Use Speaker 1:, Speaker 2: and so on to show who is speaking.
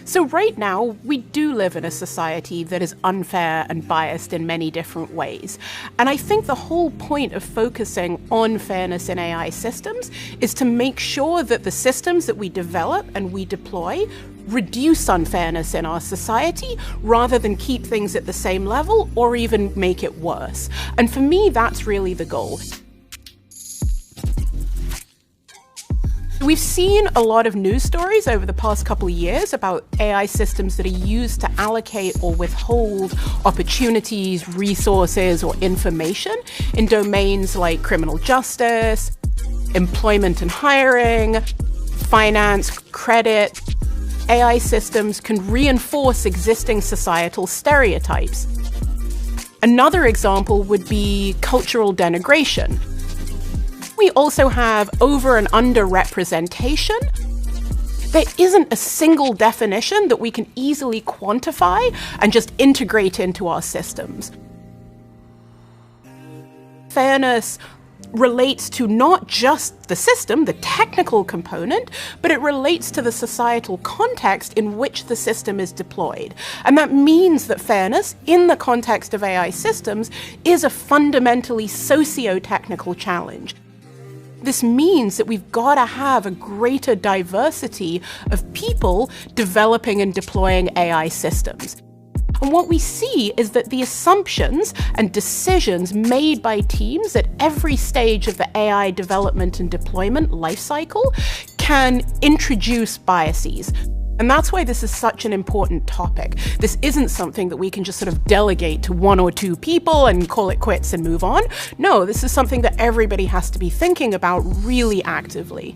Speaker 1: So right now, we do live in a society that is unfair and biased in many different ways. And I think the whole point of focusing on fairness in AI systems is to make sure that the systems that we develop and we deploy reduce unfairness in our society rather than keep things at the same level or even make it worse. And for me, that's really the goal. We've seen a lot of news stories over the past couple of years about AI systems that are used to allocate or withhold opportunities, resources, or information in domains like criminal justice, employment and hiring, finance, credit. AI systems can reinforce existing societal stereotypes. Another example would be cultural denigration. We also have over and under representation. There isn't a single definition that we can easily quantify and just integrate into our systems. Fairness relates to not just the system, the technical component, but it relates to the societal context in which the system is deployed. And that means that fairness, in the context of AI systems, is a fundamentally socio-technical challenge. This means that we've got to have a greater diversity of people developing and deploying AI systems. And what we see is that the assumptions and decisions made by teams at every stage of the AI development and deployment lifecycle can introduce biases. And that's why this is such an important topic. This isn't something that we can just sort of delegate to one or two people and call it quits and move on. No, this is something that everybody has to be thinking about really actively.